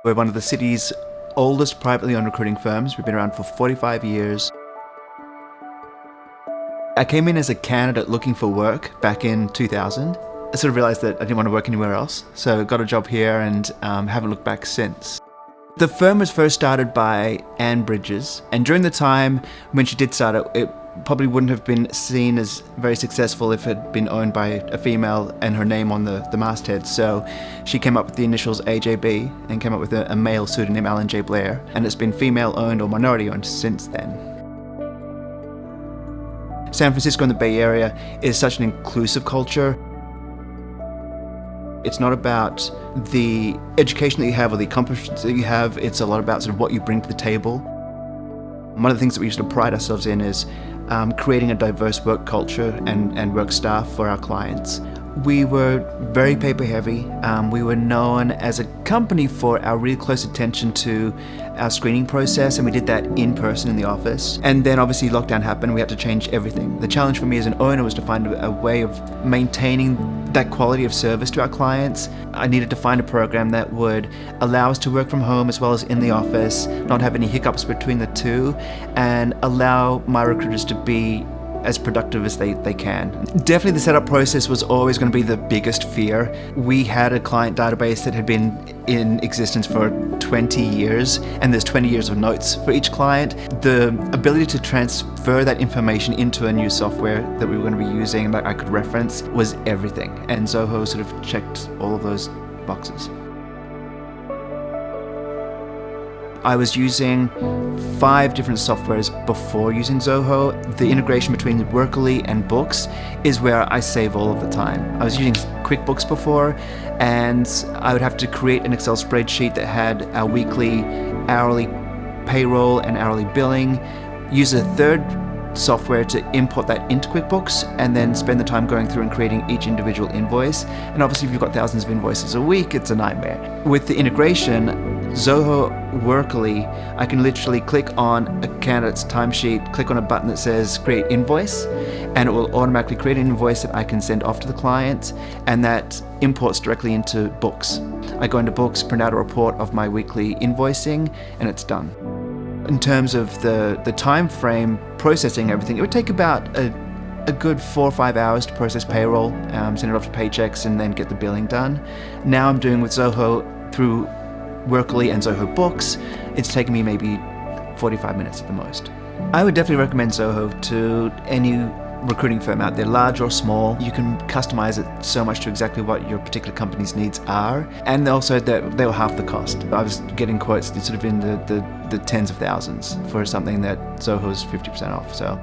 We're one of the city's oldest privately owned recruiting firms. We've been around for 45 years. I came in as a candidate looking for work back in 2000. I sort of realized that I didn't want to work anywhere else, so got a job here and haven't looked back since. The firm was first started by Anne Bridges, and during the time when she did start it probably wouldn't have been seen as very successful if it had been owned by a female and her name on the masthead. So she came up with the initials AJB and came up with a male pseudonym, Alan J. Blair, and it's been female owned or minority owned since then. San Francisco and the Bay Area is such an inclusive culture. It's not about the education that you have or the accomplishments that you have, it's a lot about sort of what you bring to the table. One of the things that we used to pride ourselves in is creating a diverse work culture and work staff for our clients. We were very paper heavy. We were known as a company for our really close attention to our screening process, and we did that in person in the office. And then obviously lockdown happened, we had to change everything. The challenge for me as an owner was to find a way of maintaining that quality of service to our clients. I needed to find a program that would allow us to work from home as well as in the office, not have any hiccups between the two, and allow my recruiters to be as productive as they can. Definitely the setup process was always going to be the biggest fear. We had a client database that had been in existence for 20 years, and there's 20 years of notes for each client. The ability to transfer that information into a new software that we were going to be using and that I could reference was everything, and Zoho sort of checked all of those boxes. I was using 5 different softwares before using Zoho. The integration between Workerly and Books is where I save all of the time. I was using Quickbooks before, and I would have to create an Excel spreadsheet that had our weekly, hourly payroll and hourly billing, use a third software to import that into QuickBooks, and then spend the time going through and creating each individual invoice. And obviously if you've got thousands of invoices a week, it's a nightmare. With the integration, Zoho Workerly, I can literally click on a candidate's timesheet, click on a button that says create invoice, and it will automatically create an invoice that I can send off to the client, and that imports directly into Books. I go into Books, print out a report of my weekly invoicing, and it's done. In terms of the time frame processing everything, it would take about a good 4 or 5 hours to process payroll, send it off to Paychecks, and then get the billing done. Now I'm doing with Zoho through Workerly and Zoho Books, it's taken me maybe 45 minutes at the most. I would definitely recommend Zoho to any recruiting firm out there, large or small. You can customize it so much to exactly what your particular company's needs are, and also that they were half the cost. I was getting quotes sort of in the tens of thousands for something that Zoho is 50% off. So.